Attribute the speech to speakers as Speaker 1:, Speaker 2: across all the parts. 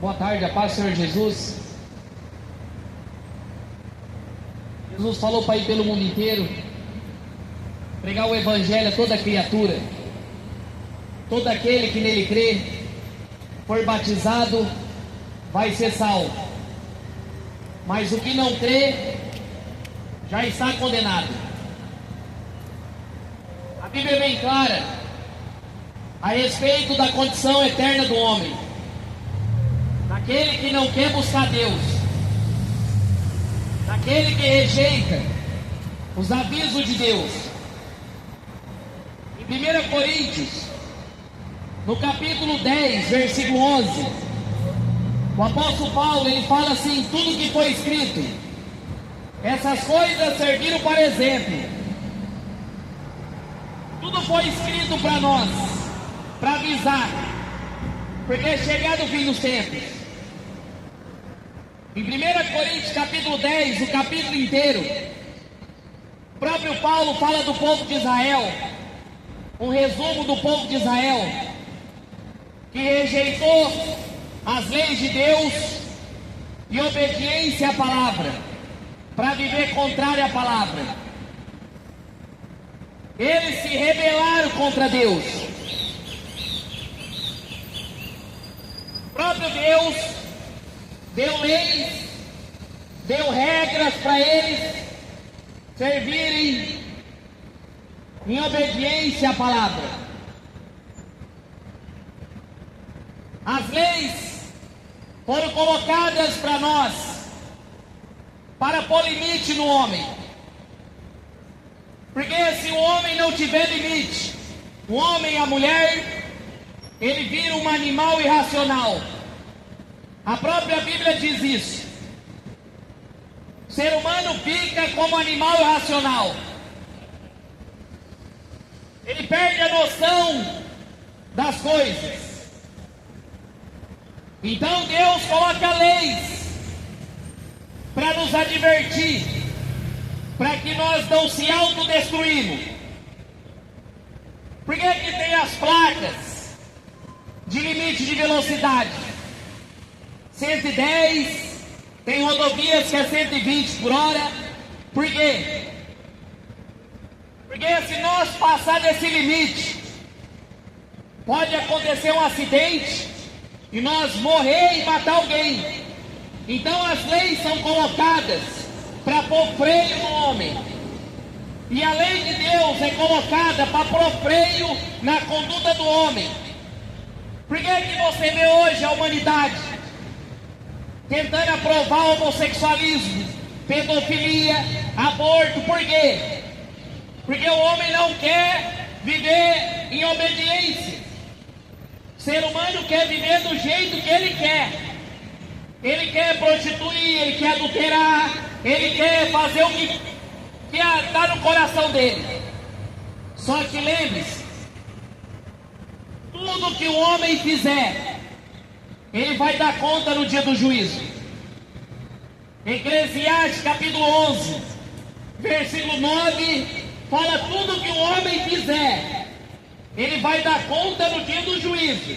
Speaker 1: Boa tarde, a paz do Senhor Jesus. Jesus falou para ir pelo mundo inteiro, pregar o Evangelho a toda criatura. Todo aquele que nele crê, for batizado, vai ser salvo. Mas o que não crê, já está condenado. A Bíblia é bem clara a respeito da condição eterna do homem, daquele que não quer buscar Deus, daquele que rejeita os avisos de Deus. Em 1 Coríntios, no capítulo 10, versículo 11, o apóstolo Paulo, ele fala assim: tudo que foi escrito, essas coisas serviram para exemplo. Tudo foi escrito para nós, para avisar, porque é chegado o fim dos tempos. Em 1 Coríntios capítulo 10, o capítulo inteiro, o próprio Paulo fala do povo de Israel, um resumo do povo de Israel, que rejeitou as leis de Deus e obediência à palavra, para viver contrário à palavra. Eles se rebelaram contra Deus. O próprio Deus deu leis, deu regras para eles servirem em obediência à palavra. As leis foram colocadas para nós, para pôr limite no homem. Porque se o homem não tiver limite, o homem e a mulher, ele vira um animal irracional. A própria Bíblia diz isso. O ser humano fica como animal irracional. Ele perde a noção das coisas. Então Deus coloca leis para nos advertir, para que nós não se autodestruímos. Por que que tem as placas de limite de velocidade? 110, tem rodovias que é 120 por hora. Por quê? Porque se nós passar desse limite, pode acontecer um acidente e nós morrer e matar alguém. Então as leis são colocadas para pôr freio no homem. E a lei de Deus é colocada para pôr freio na conduta do homem. Por que que você vê hoje a humanidade tentando aprovar homossexualismo, pedofilia, aborto? Por quê? Porque o homem não quer viver em obediência. O ser humano quer viver do jeito que ele quer. Ele quer prostituir, ele quer adulterar, ele quer fazer o que está no coração dele. Só que lembre-se, tudo que o homem fizer, ele vai dar conta no dia do juízo. Eclesiastes capítulo 11, versículo 9, fala: tudo que o homem fizer, ele vai dar conta no dia do juízo.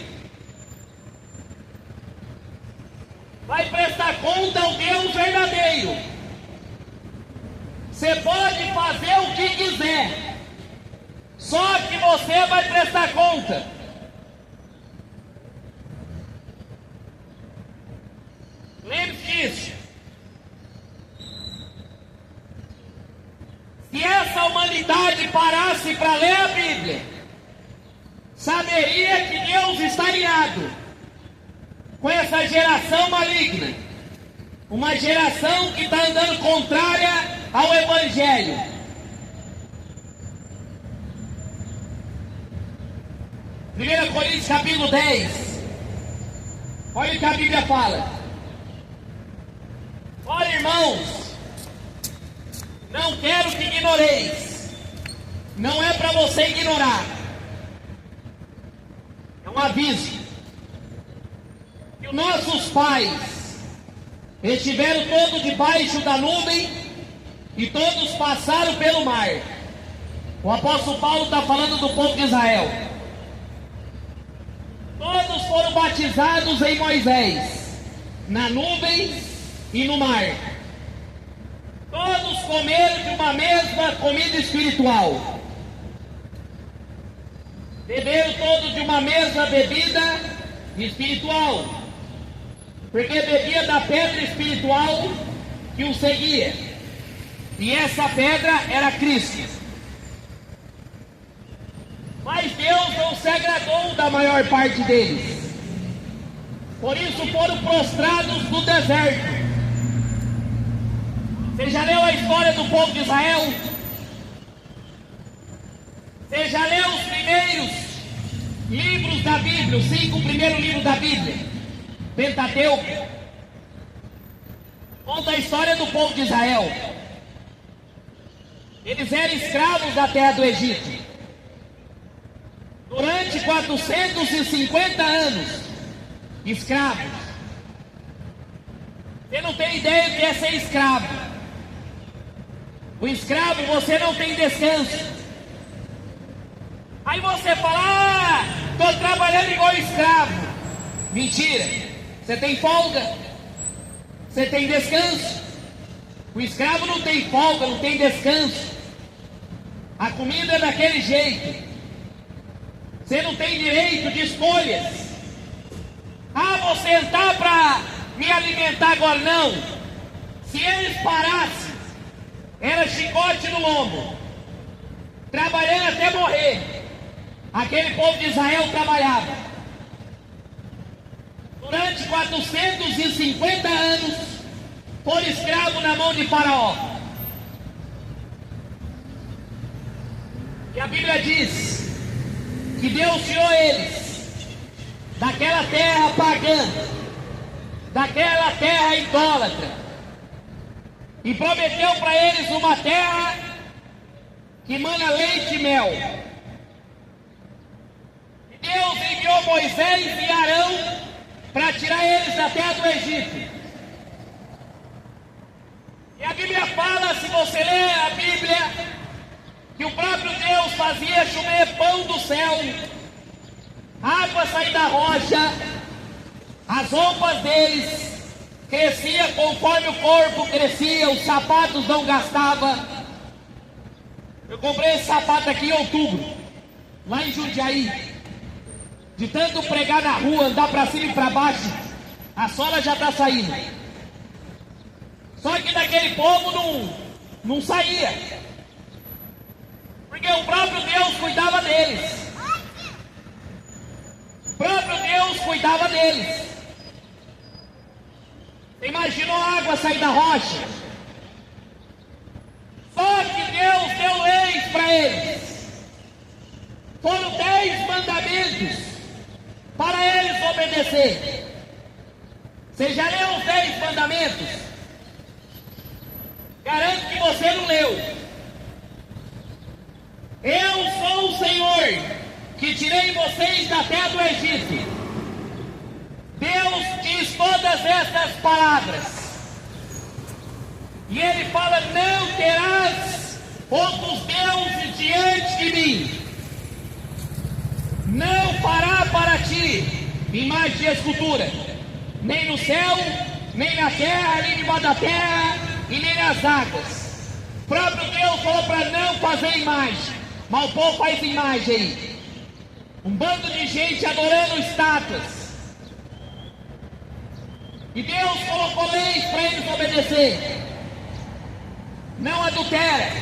Speaker 1: Vai prestar conta ao Deus verdadeiro. Você pode fazer o que quiser, só que você vai prestar conta. Lembre-se disso. Se essa humanidade parasse para ler a Bíblia, saberia que Deus está alinhado com essa geração maligna, uma geração que está andando contrária ao Evangelho. Primeira Coríntios capítulo 10, olha o que a Bíblia fala: olha, irmãos, não quero que ignoreis. Não é para você ignorar, é um aviso. Que os nossos pais estiveram todos debaixo da nuvem e todos passaram pelo mar. O apóstolo Paulo está falando do povo de Israel. Todos foram batizados em Moisés. na nuvem e no mar. Todos comeram de uma mesma comida espiritual. Beberam todos de uma mesma bebida espiritual, porque bebia da pedra espiritual que o seguia, e essa pedra era Cristo. Mas Deus não se agradou da maior parte deles, por isso foram prostrados no deserto. Você já leu a história do povo de Israel? Você já leu os primeiros livros da Bíblia, os 5 primeiros livros da Bíblia, Pentateuco? Conta a história do povo de Israel. Eles eram escravos da terra do Egito durante 450 anos, escravos. Você não tem ideia do que é ser escravo. O escravo, você não tem descanso. Aí você fala: estou trabalhando igual escravo. Mentira. Você tem folga, você tem descanso. O escravo não tem folga, não tem descanso. A comida é daquele jeito. Você não tem direito de escolhas. Vou sentar para me alimentar agora. Não. Se eles parassem, era chicote no lombo, trabalhando até morrer. Aquele povo de Israel trabalhava durante 450 anos, foram escravos na mão de Faraó. E a Bíblia diz que Deus tirou eles daquela terra pagã, daquela terra idólatra, e prometeu para eles uma terra que mana leite e mel. E Deus enviou Moisés e Arão para tirar eles da terra do Egito. E a Bíblia fala, se você ler a Bíblia, que o próprio Deus fazia chover pão do céu, água sair da rocha, as roupas deles crescia conforme o corpo crescia, os sapatos não gastavam. Eu comprei esse sapato aqui em outubro, lá em Jundiaí. De tanto pregar na rua, andar para cima e para baixo, a sola já está saindo. Só que daquele povo não saía, porque o próprio Deus cuidava deles. O próprio Deus cuidava deles. Você imaginou a água sair da rocha? Só que Deus deu leis para eles. Foram 10 mandamentos para eles obedecer. Você já leu os 10 mandamentos? Garanto que você não leu. Eu sou o Senhor que tirei vocês da terra do Egito. Deus diz todas estas palavras. E Ele fala: não terás outros deuses diante de mim. Não fará para ti imagem de escultura, nem no céu, nem na terra, nem debaixo da terra, e nem nas águas. O próprio Deus falou para não fazer imagem, mas o povo faz imagem aí. Um bando de gente adorando estátuas. E Deus colocou leis para eles obedecer. Não adultere,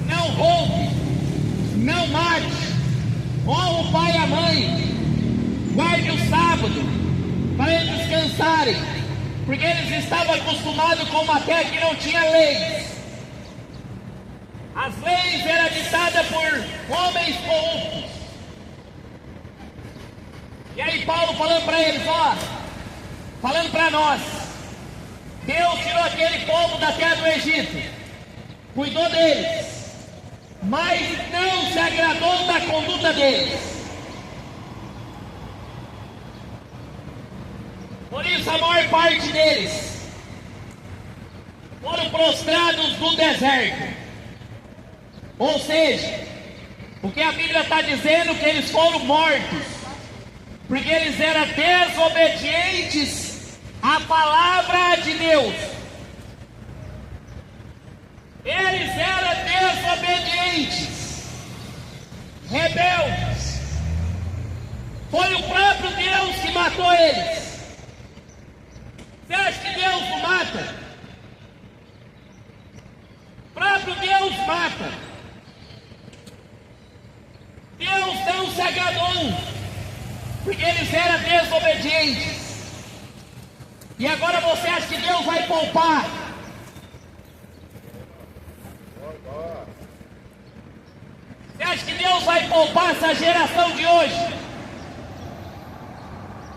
Speaker 1: não roube, não mate, honra o pai e a mãe, guarde o sábado para eles descansarem, porque eles estavam acostumados com uma terra que não tinha leis. As leis eram ditadas por homens corruptos. E aí Paulo falando para eles, falando para nós, Deus tirou aquele povo da terra do Egito, cuidou deles, mas não se agradou da conduta deles. Por isso a maior parte deles foram prostrados no deserto. Ou seja, o que a Bíblia está dizendo, que eles foram mortos porque eles eram desobedientes à palavra de Deus. Eles eram desobedientes, rebeldes. Foi o próprio Deus que matou eles. Você acha que Deus não mata? O próprio Deus mata. Deus não se agradou, porque eles eram desobedientes. E agora você acha que Deus vai poupar? Você acha que Deus vai poupar essa geração de hoje?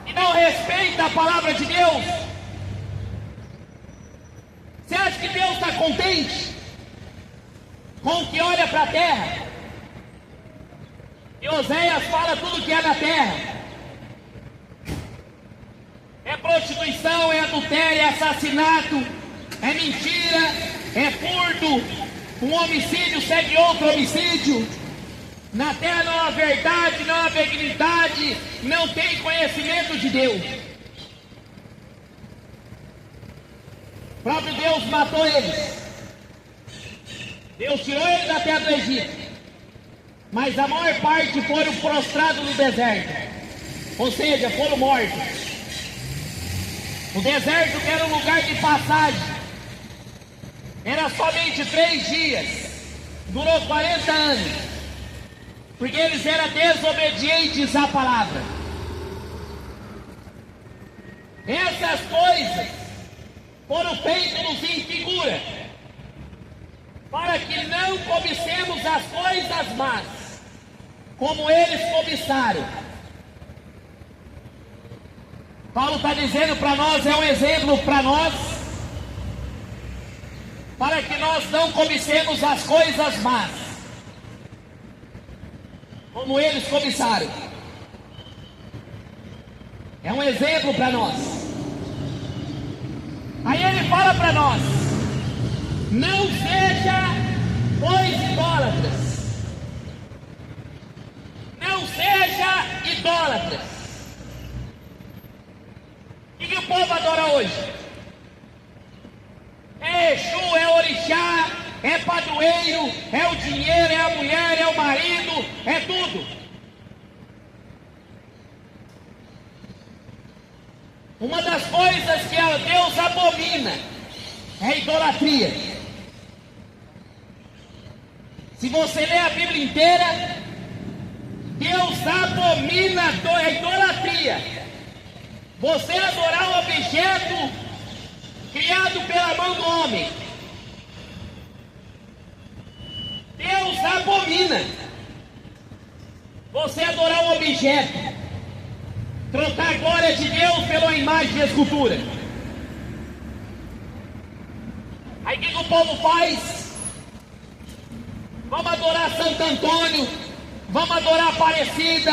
Speaker 1: E não respeita a palavra de Deus? Você acha que Deus está contente com o que olha para a terra? E Oséias fala tudo que é na terra. É prostituição, é adultério, é assassinato, é mentira, é furto. Um homicídio segue outro homicídio. Na terra não há verdade, não há benignidade, não tem conhecimento de Deus. O próprio Deus matou eles. Deus tirou eles da terra do Egito, mas a maior parte foram prostrados no deserto, ou seja, foram mortos. O deserto, que era um lugar de passagem, era somente 3 dias, durou 40 anos, porque eles eram desobedientes à palavra. Essas coisas foram feitas em figura, para que não cobicemos as coisas más, como eles cobiçaram. Paulo está dizendo para nós, é um exemplo para nós, para que nós não cobicemos as coisas más, como eles cobiçaram. É um exemplo para nós. Aí ele fala para nós: não seja, pois, idólatras. Não seja idólatras. O que o povo adora hoje? É Exu, é orixá, é padroeiro, é o dinheiro, é a mulher, é o marido, é tudo. Uma das coisas que Deus abomina é a idolatria. Se você ler a Bíblia inteira, Deus abomina a idolatria. Você adorar um objeto criado pela mão do homem. Deus abomina você adorar um objeto, trocar a glória de Deus pela imagem de escultura. Aí o que o povo faz? Vamos adorar Santo Antônio, vamos adorar Aparecida,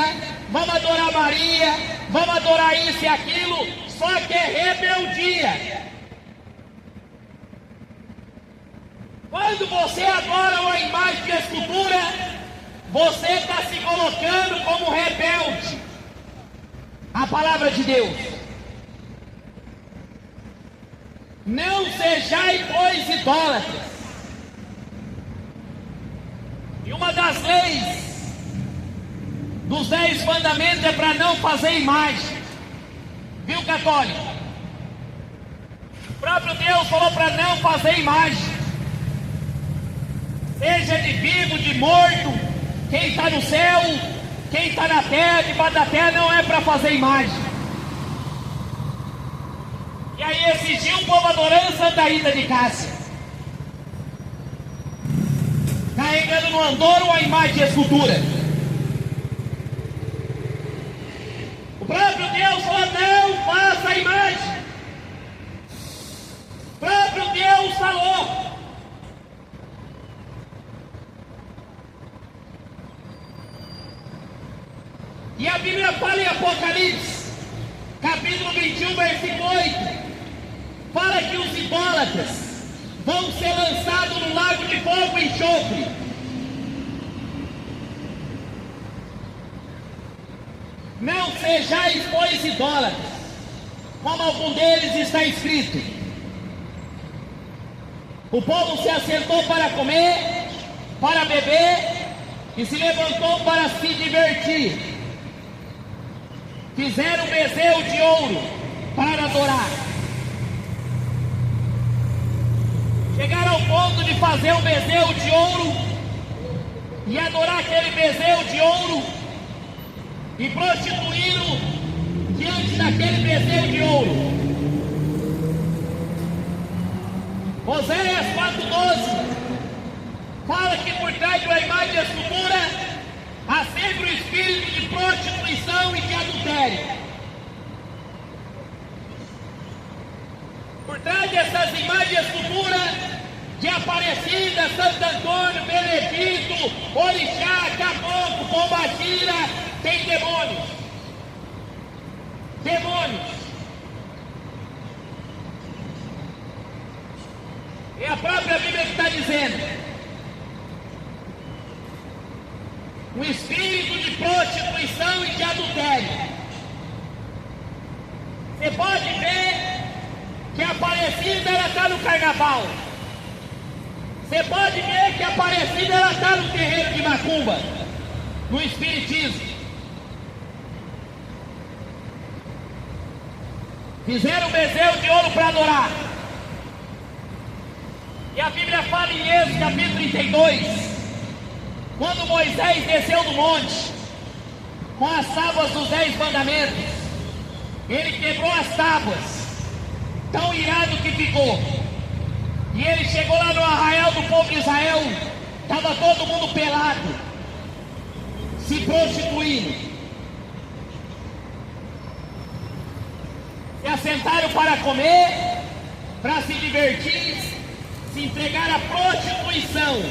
Speaker 1: vamos adorar Maria, vamos adorar isso e aquilo, só que é rebeldia. Quando você adora uma imagem de escultura, você está se colocando como rebelde à palavra de Deus. Não sejais, pois, idólatras. E uma das leis dos 10 mandamentos é para não fazer imagem. Viu, católico? O próprio Deus falou para não fazer imagem. Seja de vivo, de morto, quem está no céu, quem está na terra, debaixo da terra, não é para fazer imagem. E aí esses dias o povo adorando Santa Rita de Cássia, carregando no andor uma imagem de escultura. O próprio Deus falou: não faça a imagem. O próprio Deus falou. E a Bíblia fala em Apocalipse, capítulo 21, versículo 8, fala que os idólatras vão ser lançados no lago de fogo e enxofre. Não sejais, pois, idólatras, como algum deles está escrito. O povo se assentou para comer, para beber, e se levantou para se divertir. Fizeram um bezerro de ouro para adorar. Chegaram ao ponto de fazer um bezerro de ouro e adorar aquele bezerro de ouro e prostituí-lo diante daquele bezerro de ouro. Oséias 4:12 fala que por trás de uma imagem de escultura há sempre o espírito de prostituição e de adultério. Por trás dessas imagens de escultura de Aparecida, Santo Antônio, Benedito, Orixá, Caboclo, Pombagira, tem demônios. Demônios. É a própria Bíblia que está dizendo. Um espírito de prostituição e de adultério. Você pode ver que a Aparecida ela está no carnaval. Você pode ver que a Aparecida ela está no terreiro de macumba, no espiritismo. Fizeram um bezerro de ouro para adorar. E a Bíblia fala em Êxodo capítulo 32, quando Moisés desceu do monte com as tábuas dos 10 mandamentos, ele quebrou as tábuas, tão irado que ficou. E ele chegou lá no arraial do povo de Israel, estava todo mundo pelado, se prostituindo. Se assentaram para comer, para se divertir, se entregar à prostituição.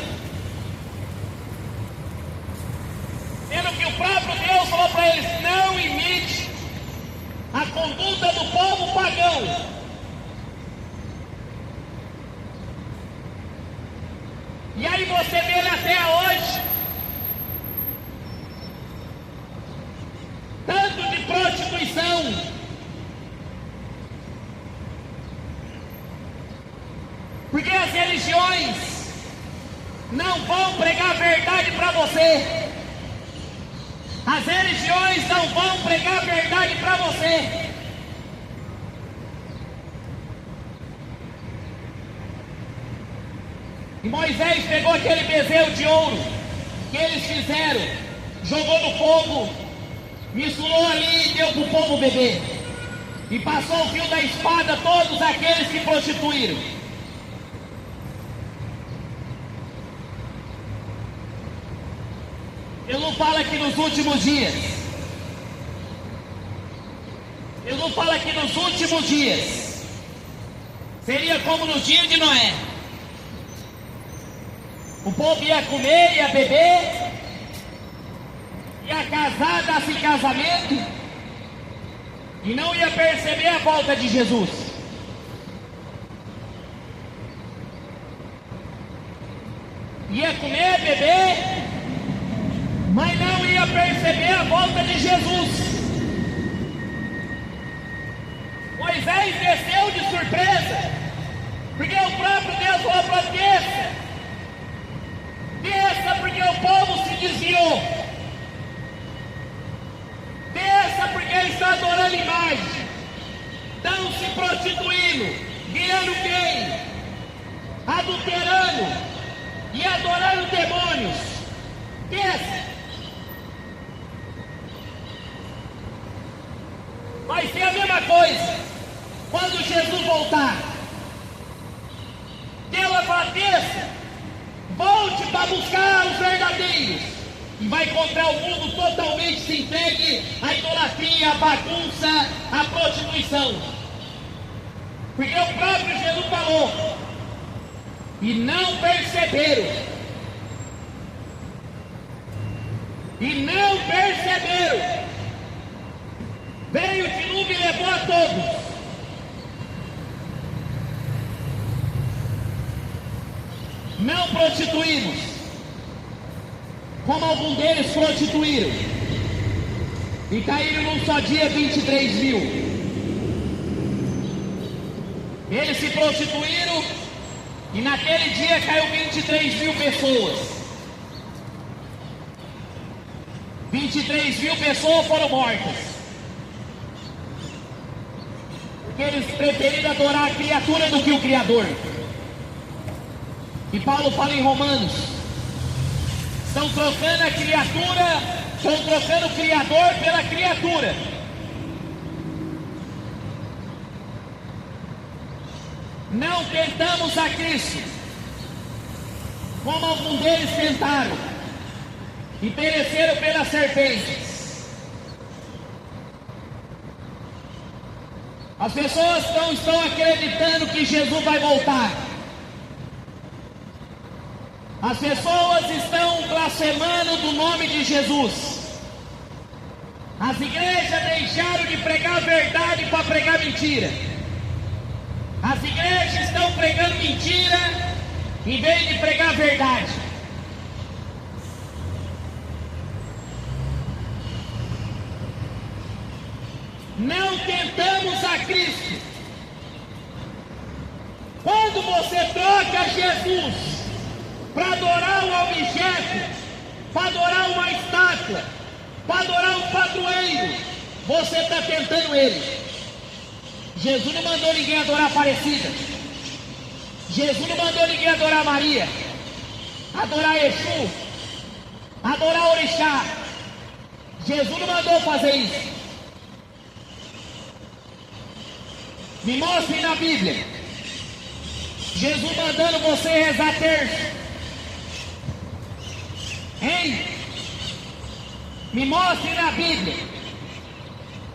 Speaker 1: Sendo que o próprio Deus falou para eles: não imite a conduta do povo pagão. E aí você vê ele até hoje, tanto de prostituição, porque as religiões não vão pregar a verdade para você. As religiões não vão pregar a verdade para você. E Moisés pegou aquele bezerro de ouro que eles fizeram, jogou no fogo, misturou ali e deu para o povo beber. E passou o fio da espada a todos aqueles que prostituíram. Eu não falo aqui nos últimos dias. Eu não falo aqui nos últimos dias. Seria como no dia de Noé. O povo ia comer, ia beber, ia casar, dar-se casamento, e não ia perceber a volta de Jesus. Ia comer, beber, mas não ia perceber a volta de Jesus. Moisés desceu de surpresa, porque o próprio Deus falou para desça. Desça porque o povo se desviou. Desça porque eles estão adorando imagem. Estão se prostituindo. Guiando quem? Adulterando e adorando demônios. Desça. Vai ser a mesma coisa quando Jesus voltar. Deus vai falar: desça. Volte para buscar os verdadeiros. E vai encontrar o mundo totalmente se entregue à idolatria, à bagunça, à prostituição. Porque o próprio Jesus falou. E não perceberam. E não perceberam. Veio o dilúvio e levou a todos. Não prostituímos, como algum deles prostituíram. E caíram num só dia 23 mil. Eles se prostituíram e naquele dia caiu 23 mil pessoas. 23 mil pessoas foram mortas. Porque eles preferiram adorar a criatura do que o Criador. E Paulo fala em Romanos: estão trocando a criatura, estão trocando o Criador pela criatura. Não tentamos a Cristo, como alguns deles tentaram, e pereceram pelas serpentes. As pessoas não estão acreditando que Jesus vai voltar. As pessoas estão blasfemando do nome de Jesus. As igrejas deixaram de pregar a verdade para pregar mentira. As igrejas estão pregando mentira em vez de pregar a verdade. Não tentamos a Cristo. Quando você troca Jesus para adorar um objeto, para adorar uma estátua, para adorar um padroeiro, você está tentando ele. Jesus não mandou ninguém adorar Aparecida. Jesus não mandou ninguém adorar Maria, adorar Exu, adorar Orixá. Jesus não mandou fazer isso. Me mostre na Bíblia Jesus mandando você rezar terço. Hein? Me mostre na Bíblia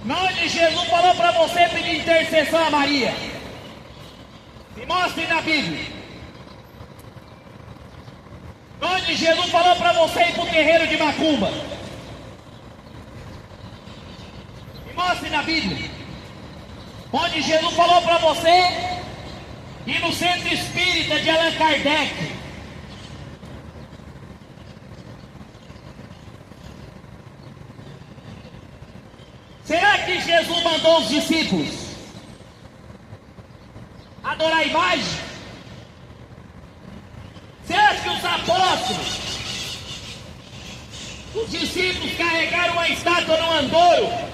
Speaker 1: onde Jesus falou para você pedir intercessão a Maria. Me mostre na Bíblia onde Jesus falou para você ir para o terreiro de Macumba. Me mostre na Bíblia onde Jesus falou para você ir no centro espírita de Allan Kardec. Será que Jesus mandou os discípulos adorar a imagem? Você acha que os apóstolos, os discípulos carregaram uma estátua no andouro?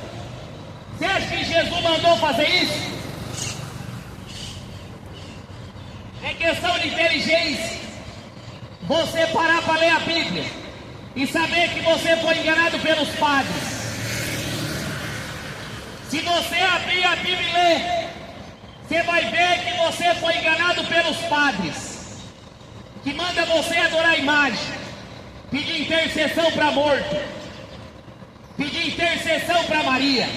Speaker 1: Você acha que Jesus mandou fazer isso? É questão de inteligência você parar para ler a Bíblia e saber que você foi enganado pelos padres. Se você abrir a Bíblia e ler, você vai ver que você foi enganado pelos padres, que manda você adorar a imagem, pedir intercessão para morto, pedir intercessão para Maria.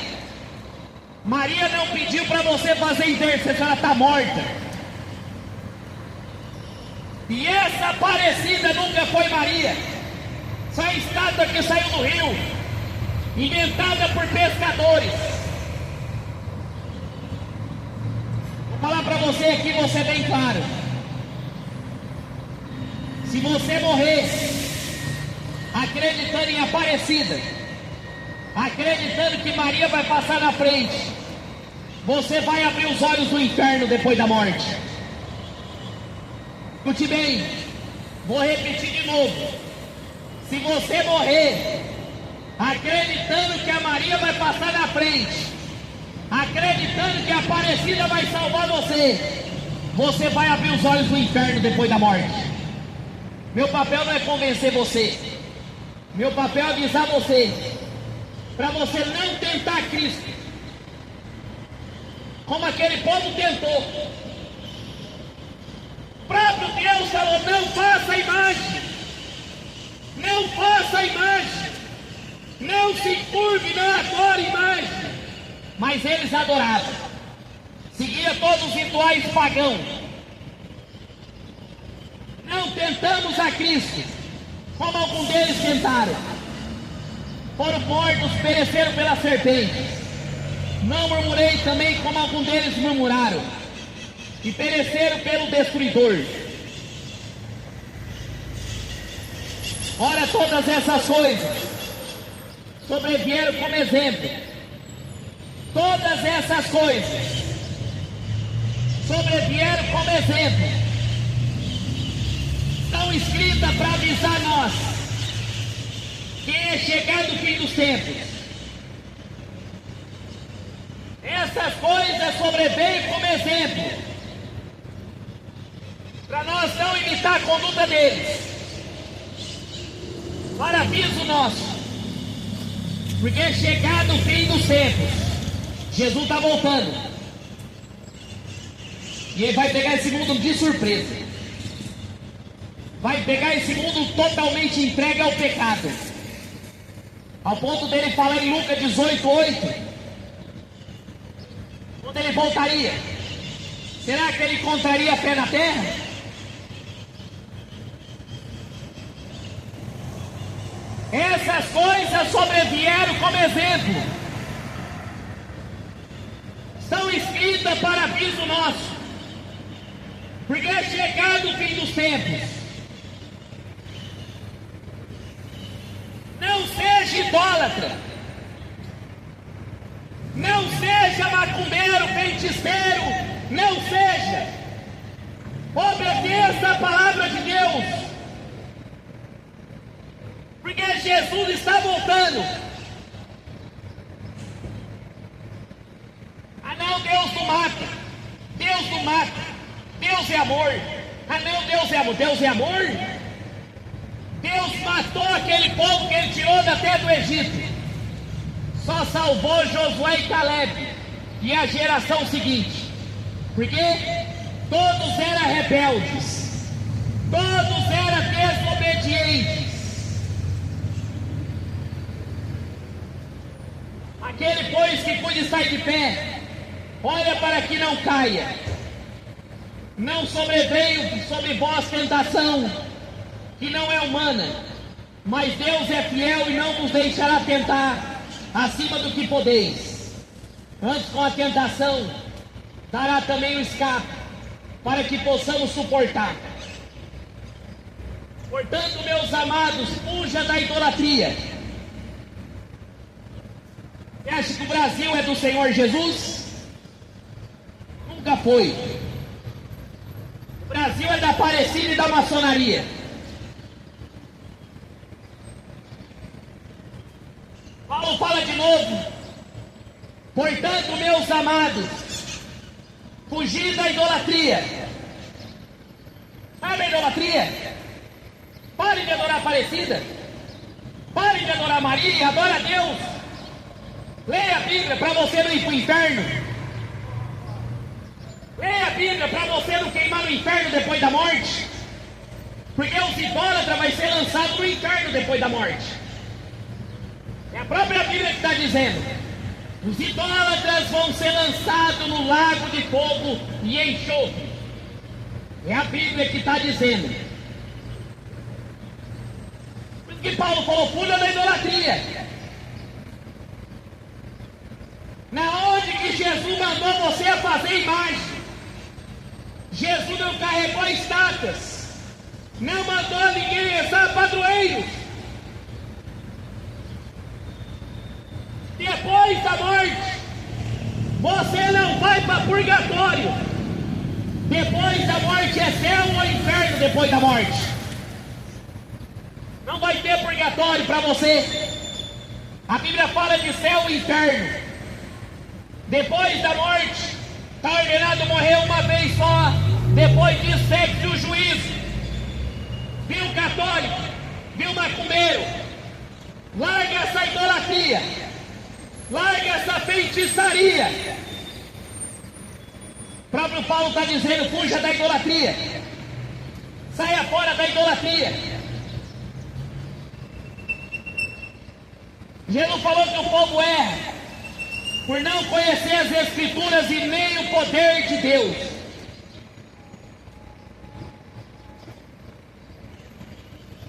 Speaker 1: Maria não pediu para você fazer intercessão, ela está morta. E essa Aparecida nunca foi Maria. Só a estátua que saiu do rio, inventada por pescadores. Vou falar para você aqui, vou ser bem claro. Se você morrer acreditando em Aparecida, acreditando que Maria vai passar na frente, você vai abrir os olhos do inferno depois da morte. Escute bem, vou repetir de novo. Se você morrer acreditando que a Maria vai passar na frente, acreditando que a Aparecida vai salvar você, você vai abrir os olhos do inferno depois da morte. Meu papel não é convencer você, meu papel é avisar você, para você não tentar Cristo, como aquele povo tentou. O próprio Deus falou: não faça a imagem, não faça a imagem, não se curve, não adore a imagem. Mas eles adoravam, seguia todos os rituais pagãos. Não tentamos a Cristo, como alguns deles tentaram. Foram mortos, pereceram pelas serpentes. Não murmurei também, como alguns deles murmuraram, e pereceram pelo destruidor. Ora, todas essas coisas sobrevieram como exemplo. Todas essas coisas sobrevieram como exemplo. Estão escritas para avisar nós que é chegado o fim dos tempos. Essas coisas sobrevêm como exemplo, para nós não imitar a conduta deles, para aviso nosso, porque é chegado o fim dos tempos. Jesus está voltando, e ele vai pegar esse mundo de surpresa, vai pegar esse mundo totalmente entregue ao pecado, ao ponto dele falar em Lucas 18:8, quando ele voltaria, será que ele encontraria pé na terra? Essas coisas sobrevieram como exemplo, são escritas para aviso nosso, porque é chegado o fim dos tempos. Não seja idólatra, não seja macumbeiro, feiticeiro, não seja. Obedeça a palavra de Deus, porque Jesus está voltando. Ah não, Deus não mata, Deus não mata, Deus é amor. Ah não, Deus é amor, Deus é amor? Deus matou aquele povo que ele tirou da terra do Egito, só salvou Josué e Caleb e a geração seguinte, porque todos eram rebeldes, todos eram desobedientes. Aquele, pois, que cuide sair de pé, olha para que não caia. Não sobreveio sobre vós tentação, que não é humana, mas Deus é fiel e não vos deixará tentar acima do que podeis. Antes, com a tentação, dará também o escape, para que possamos suportar. Portanto, meus amados, fuja da idolatria. Você acha que o Brasil é do Senhor Jesus? Nunca foi. O Brasil é da Aparecida e da maçonaria. Paulo fala de novo. Portanto, meus amados, fugir da idolatria. Sabe a idolatria? Parem de adorar a Aparecida. Parem de adorar Maria. Adora a Deus. Leia a Bíblia para você não ir para o inferno. Leia a Bíblia para você não queimar no inferno depois da morte. Porque os idólatras vão ser lançados no inferno depois da morte. É a própria Bíblia que está dizendo. Os idólatras vão ser lançados no lago de fogo e enxofre. É a Bíblia que está dizendo. Por isso que Paulo falou, fuja da idolatria. Na onde que Jesus mandou você a fazer imagem? Jesus não carregou estátuas, não mandou ninguém rezar padroeiros. Depois da morte, você não vai para purgatório. Depois da morte é céu ou inferno depois da morte. Não vai ter purgatório para você. A Bíblia fala de céu e inferno. Depois da morte, está ordenado morrer uma vez só. Depois disso, segue o juízo. Viu católico? Viu macumbeiro? Larga essa idolatria. Larga essa feitiçaria. O próprio Paulo está dizendo, fuja da idolatria. Saia fora da idolatria. Jesus falou que o povo erra por não conhecer as Escrituras e nem o poder de Deus.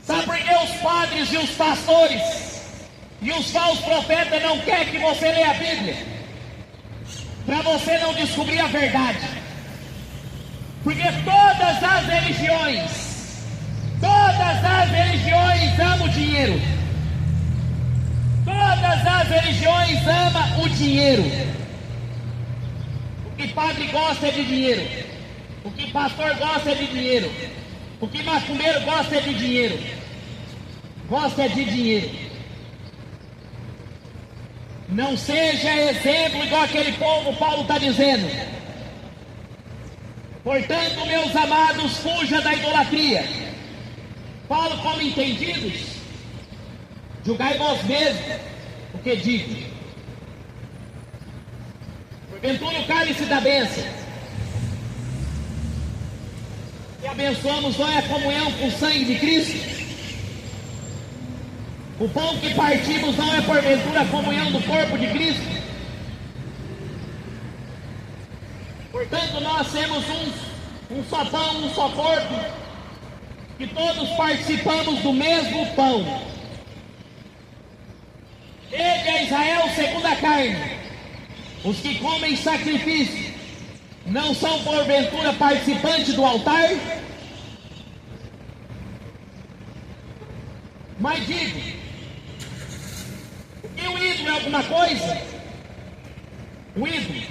Speaker 1: Sabe por que os padres e os pastores e os falsos profetas não querem que você leia a Bíblia? Para você não descobrir a verdade. Porque todas as religiões amam dinheiro. Todas Todas as religiões amam o dinheiro. O que padre gosta é de dinheiro. O que pastor gosta é de dinheiro. O que macumbeiro gosta é de dinheiro. Gosta é de dinheiro. Não seja exemplo igual aquele povo, Paulo está dizendo. Portanto, meus amados, fuja da idolatria. Falo como entendidos. Julgai vós mesmos o que digo. Porventura o cálice da bênção que abençoamos não é a comunhão com o sangue de Cristo? O pão que partimos não é porventura a comunhão do corpo de Cristo? Portanto, nós temos um só pão, um só corpo, que todos participamos do mesmo pão. Ele é Israel segundo a carne. Os que comem sacrifício não são porventura participantes do altar? Mas digo, que o ídolo é alguma coisa? O ídolo.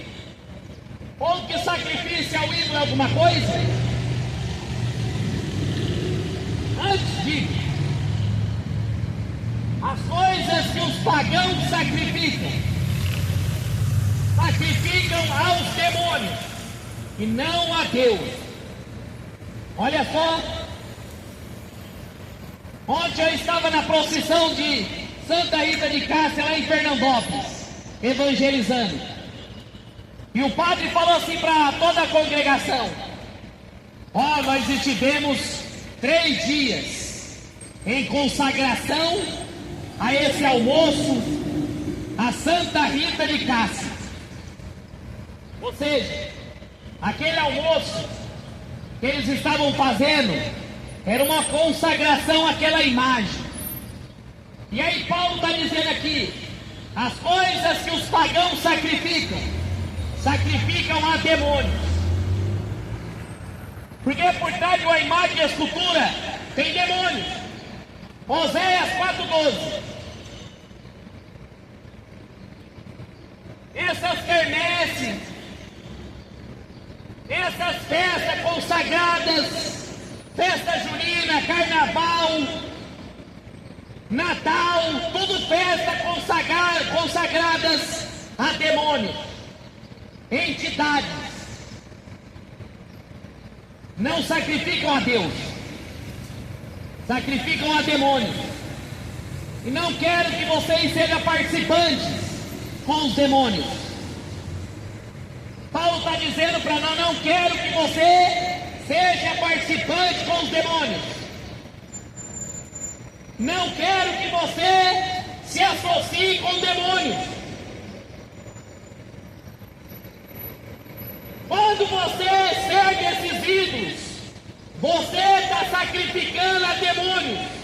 Speaker 1: Ou que sacrifício ao ídolo é alguma coisa? Antes digo, as coisas que os pagãos sacrificam aos demônios e não a Deus. Olha só, ontem eu estava na procissão de Santa Rita de Cássia, lá em Fernandópolis, evangelizando, e o padre falou assim para toda a congregação: nós estivemos 3 dias em consagração a esse almoço a Santa Rita de Cássia. Ou seja, aquele almoço que eles estavam fazendo era uma consagração àquela imagem. E aí Paulo está dizendo aqui: as coisas que os pagãos sacrificam a demônios. Porque por trás de uma imagem e escultura tem demônios. Oséias 4:12. Essas quermesses, essas festas consagradas, festa junina, carnaval, Natal, tudo festas consagradas a demônios, entidades, não sacrificam a Deus, sacrificam a demônios. E não quero que vocês sejam participantes com os demônios. Paulo está dizendo para nós: não quero que você seja participante com os demônios. Não quero que você se associe com demônios. Quando você serve esses ídolos, você está sacrificando a demônios.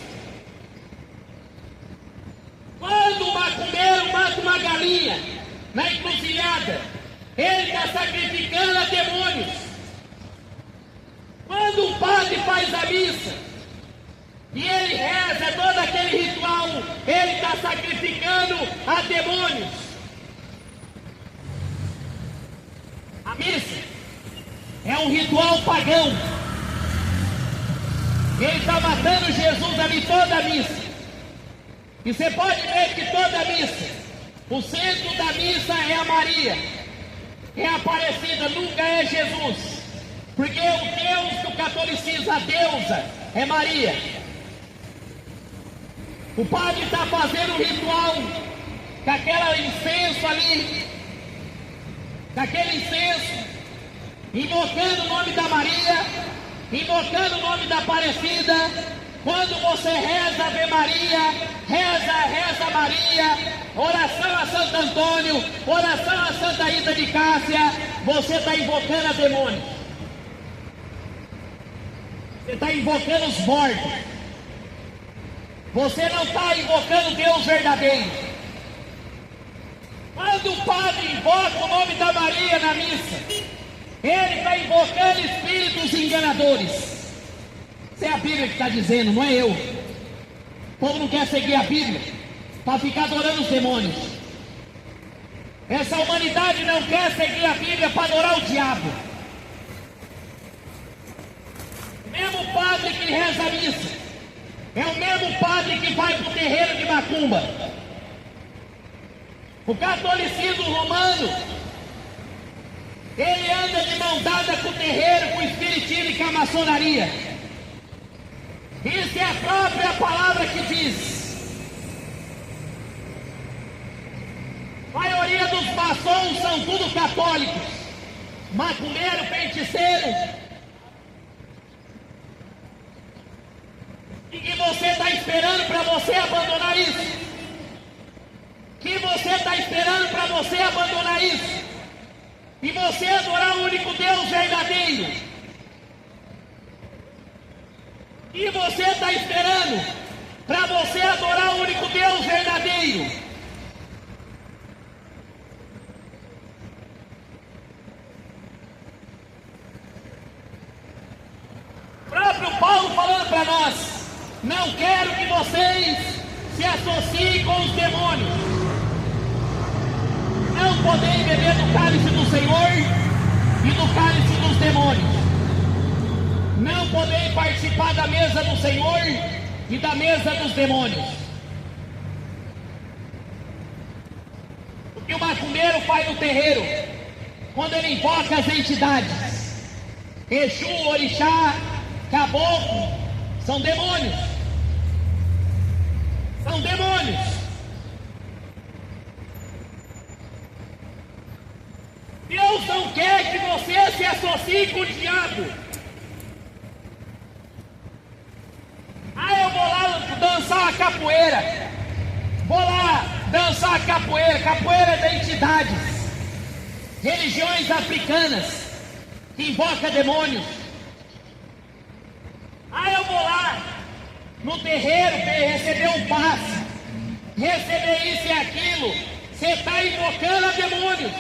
Speaker 1: Quando o macumbeiro mata uma galinha na encruzilhada, ele está sacrificando a demônios. Quando o padre faz a missa e ele reza todo aquele ritual, ele está sacrificando a demônios. A missa é um ritual pagão. Ele está matando Jesus ali toda a missa. E você pode ver que toda a missa, o centro da missa é a Maria, é a Aparecida, nunca é Jesus. Porque o Deus do catolicismo, a deusa, é Maria. O padre está fazendo um ritual com aquele incenso ali, com aquele incenso, invocando o nome da Maria, invocando o nome da Aparecida. Quando você reza Ave Maria, reza Maria, oração a Santo Antônio, oração a Santa Rita de Cássia, você está invocando a demônio. Você está invocando os mortos. Você não está invocando Deus verdadeiro. Quando o padre invoca o nome da Maria na missa, ele está invocando espíritos enganadores. Isso é a Bíblia que está dizendo, não é eu. O povo não quer seguir a Bíblia. para ficar adorando os demônios. Essa humanidade não quer seguir a Bíblia para adorar o diabo. O mesmo padre que reza a missa é o mesmo padre que vai para o terreiro de macumba. O catolicismo romano, ele anda de mão dada com o terreiro, com o espiritismo e com a maçonaria. Isso é a própria palavra que diz. A maioria dos maçons são tudo católicos, macumbeiro, feiticeiro. E que você está esperando para você abandonar isso? Que você está esperando para você abandonar isso? E você adorar o único Deus verdadeiro? E você está esperando para você adorar o único Deus verdadeiro? O próprio Paulo falando para nós: não quero que vocês se associem com os demônios. Não podem beber do cálice do Senhor e do cálice dos demônios. Não podem participar da mesa do Senhor e da mesa dos demônios. O que o macumbeiro faz no terreiro, quando ele invoca as entidades, Exu, Orixá, Caboclo, são demônios. São demônios. Deus não quer que você se associe com o diabo. Eu vou lá dançar a capoeira. Vou lá dançar a capoeira. Capoeira é de entidades, religiões africanas que invoca demônios. Eu vou lá no terreiro receber um passe, receber isso e aquilo. Você está invocando a demônios.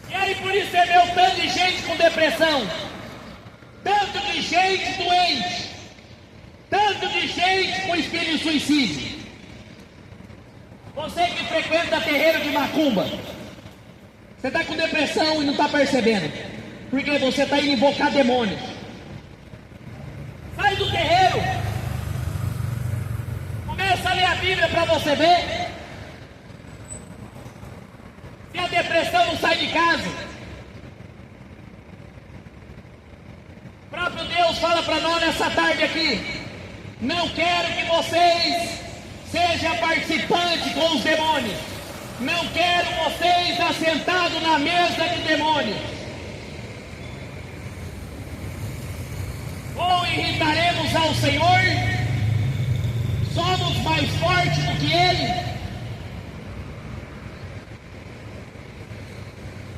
Speaker 1: E aí por isso você vê o tanto de gente com depressão, tanto de gente doente, tanto de gente com espírito de suicídio. Você que frequenta terreiro de macumba, você está com depressão e não está percebendo, porque você está indo invocar demônios. Sai do terreiro, começa a ler a Bíblia para você ver se a depressão não sai de casa. O próprio Deus fala para nós nessa tarde aqui: não quero que vocês sejam participantes com os demônios. Não quero vocês assentados na mesa de demônios. Ou irritaremos ao Senhor? Somos mais fortes do que Ele?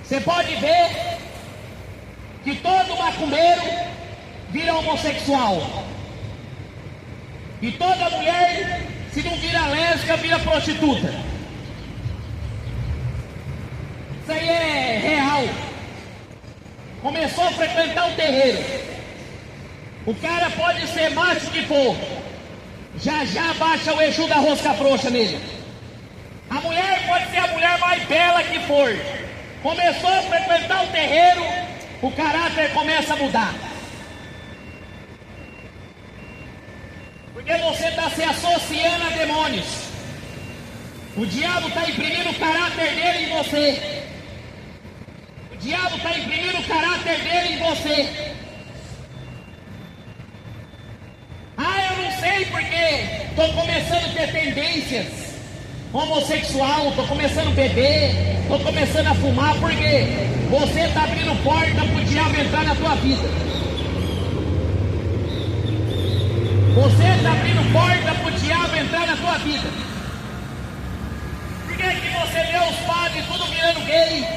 Speaker 1: Você pode ver que todo macumbeiro vira homossexual. E toda mulher, se não vira lésbica, vira prostituta. Isso aí é real. Começou a frequentar o terreiro. O cara pode ser macho que for, já baixa o Exu da rosca frouxa nele. A mulher pode ser a mulher mais bela que for. Começou a frequentar o terreiro, o caráter começa a mudar. Porque você está se associando a demônios. O diabo está imprimindo o caráter dele em você. O diabo está imprimindo o caráter dele em você. Eu não sei porque estou começando a ter tendências homossexual, estou começando a beber, estou começando a fumar, porque você está abrindo porta para o diabo entrar na tua vida. Você está abrindo porta para o diabo entrar na tua vida. Por que você vê os padres tudo virando gay?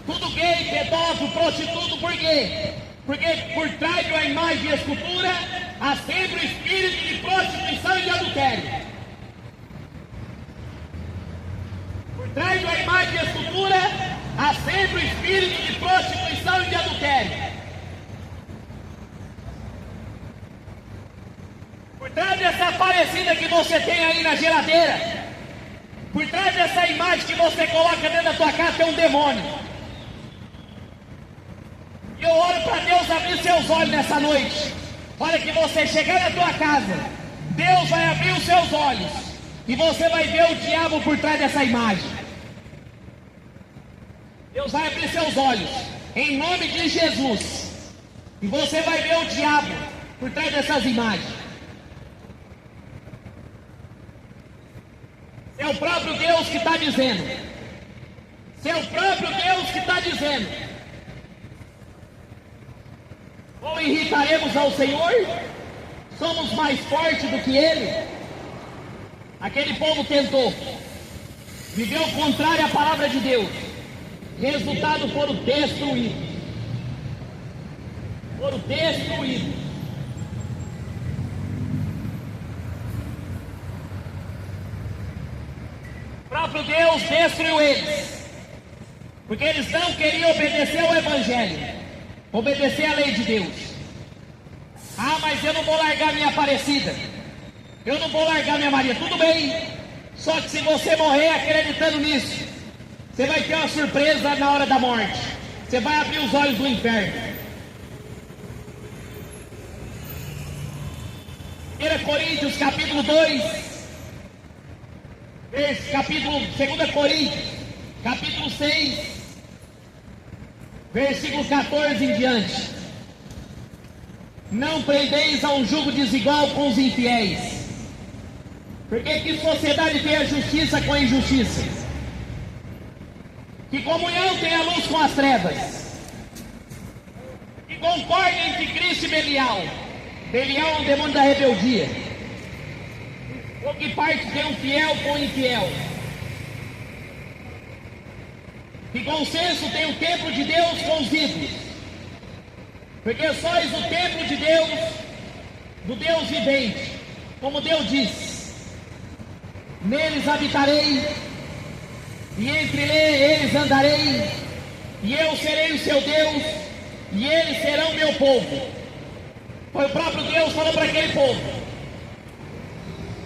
Speaker 1: Tudo gay, pedófilo, prostituto, por quê? Porque por trás de uma imagem de escultura há sempre o espírito de prostituição e de adultério. Por trás de uma imagem de escultura há sempre o espírito de prostituição e de adultério. Por trás dessa Aparecida que você tem aí na geladeira, por trás dessa imagem que você coloca dentro da tua casa, tem um demônio. E eu oro para Deus abrir seus olhos nessa noite. Olha, que você chegar na tua casa, Deus vai abrir os seus olhos e você vai ver o diabo por trás dessa imagem. Deus vai abrir seus olhos em nome de Jesus e você vai ver o diabo por trás dessas imagens. É o próprio Deus que está dizendo. É o próprio Deus que está dizendo. Ou irritaremos ao Senhor? Somos mais fortes do que Ele? Aquele povo tentou, viveu contrário à palavra de Deus. Resultado, foram destruídos. Foram destruídos. O próprio Deus destruiu eles, porque eles não queriam obedecer ao Evangelho, obedecer à lei de Deus. Ah, mas eu não vou largar minha Aparecida, eu não vou largar minha Maria. Tudo bem, só que se você morrer acreditando nisso, você vai ter uma surpresa na hora da morte. Você vai abrir os olhos do inferno. 1 Coríntios capítulo 2, capítulo 2 Coríntios, capítulo 6, versículo 14 em diante. Não prendeis a um jugo desigual com os infiéis, porque que sociedade tem a justiça com a injustiça? Que comunhão tem a luz com as trevas? Que concórdia entre Cristo e Belial? Belial é um demônio da rebeldia. Ou que parte tem um fiel com o infiel? Que consenso tem o templo de Deus com os ídolos? Porque sois o templo de Deus, do Deus vivente. Como Deus diz: neles habitarei, e entre eles andarei, e eu serei o seu Deus, e eles serão meu povo. Foi o próprio Deus falando para aquele povo: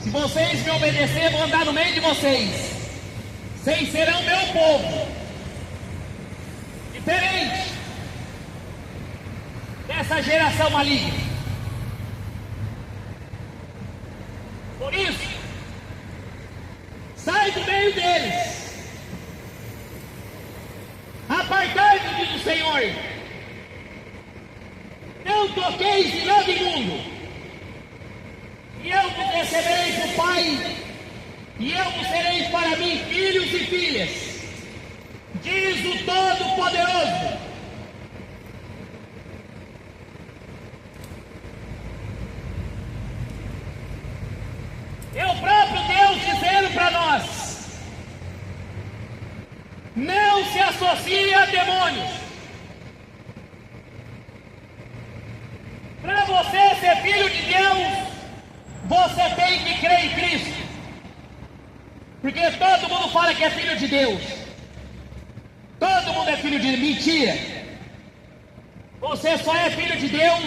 Speaker 1: se vocês me obedecerem, vou andar no meio de vocês, vocês serão meu povo. Diferente dessa geração maligna. Por isso, sai do meio deles, apartai-vos do Senhor, não toqueis em nada imundo, e eu vos receberei por Pai, e eu vos sereis para mim filhos e filhas, diz o Todo-Poderoso. É o próprio Deus dizendo para nós: não se associe a demônios. Para você ser filho de Deus, você tem que crer em Cristo. Porque todo mundo fala que é filho de Deus. Todo mundo é filho de Deus. Mentira. Você só é filho de Deus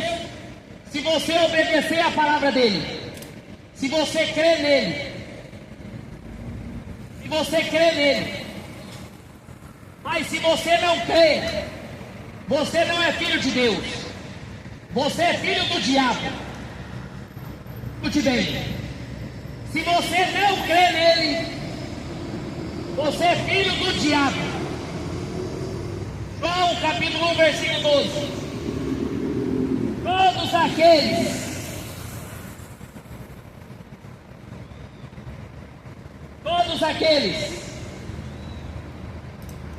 Speaker 1: se você obedecer à palavra dele. Se você crê nele. Se você crê nele. Mas se você não crê, você não é filho de Deus. Você é filho do diabo. Escute bem. Se você não crê nele, você é filho do diabo. João capítulo 1, versículo 12. Todos aqueles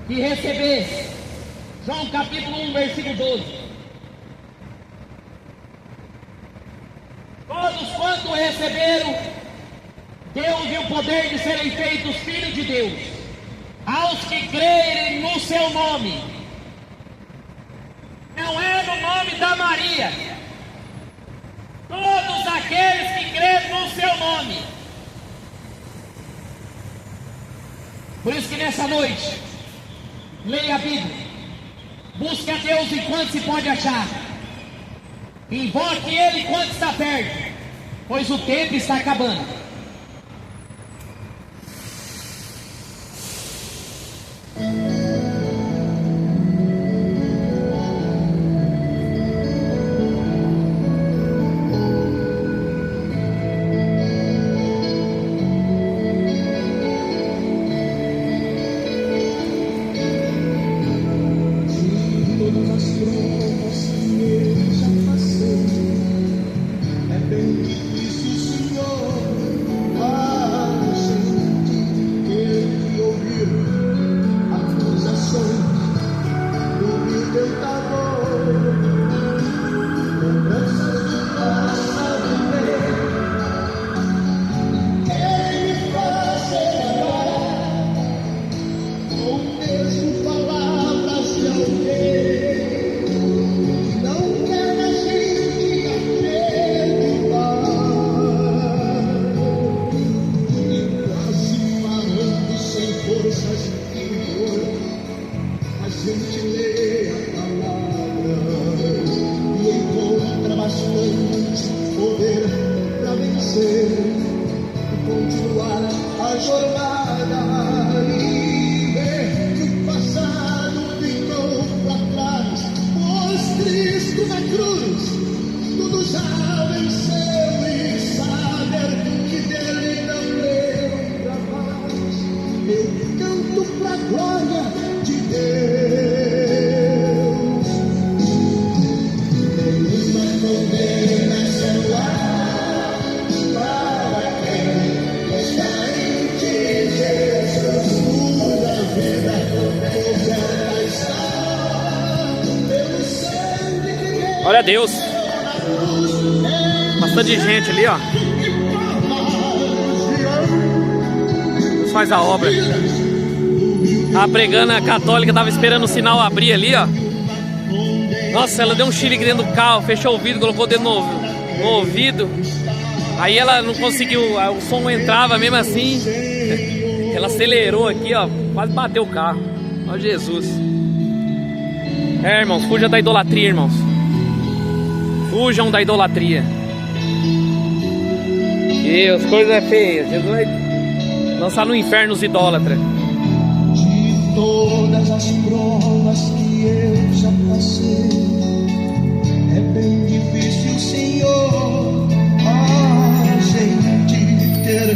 Speaker 1: que receber, João capítulo 1, versículo 12. Todos quanto receberam, deu-lhe o poder de serem feitos filhos de Deus, aos que crerem no seu nome. Não é no nome da Maria. Todos aqueles que crerem no seu nome. Por isso que nessa noite, leia a Bíblia, busque a Deus enquanto se pode achar, invoque Ele enquanto está perto, pois o tempo está acabando.
Speaker 2: Glória a Deus. Bastante gente ali, ó. Deus faz a obra. Tava pregando, a católica tava esperando o sinal abrir ali, ó. Nossa, ela deu um chilique dentro do carro, fechou o vidro, colocou o dedo no ouvido. Aí ela não conseguiu, o som não entrava mesmo assim. Ela acelerou aqui, ó, quase bateu o carro. Ó Jesus. Irmãos, fuja da idolatria, irmãos. Fujam da idolatria. E as coisas é feias. Jesus vai lançar no inferno os idólatras.
Speaker 3: De todas as provas que eu já passei, é bem difícil, Senhor, a gente ter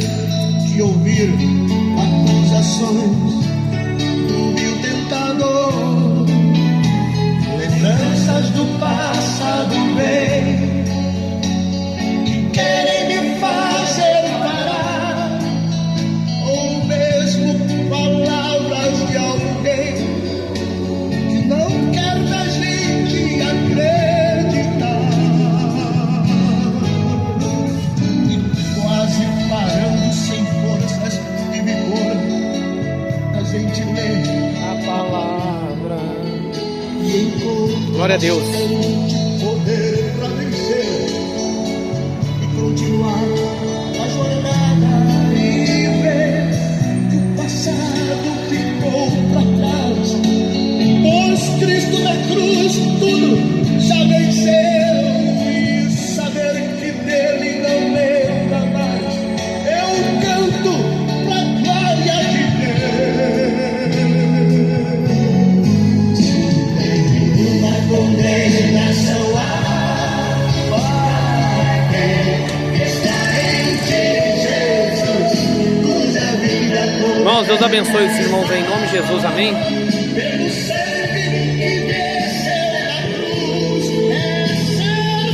Speaker 3: que ouvir acusações do vil tentador, lembranças do passado bem, que querem me fazer parar, ou mesmo palavras de alguém que não quer na gente acreditar, e quase parando sem forças e vigor, a gente lê a palavra e encontra
Speaker 2: Glória a Deus.
Speaker 3: poder para vencer e continuar a jornada e ver que o passado ficou para trás, pois Cristo na cruz tudo já venceu, e saber que dele não lembra mais, eu canto pra glória de Deus. Uma condenação
Speaker 2: Irmãos, Deus abençoe os irmãos aí, em nome de Jesus, amém.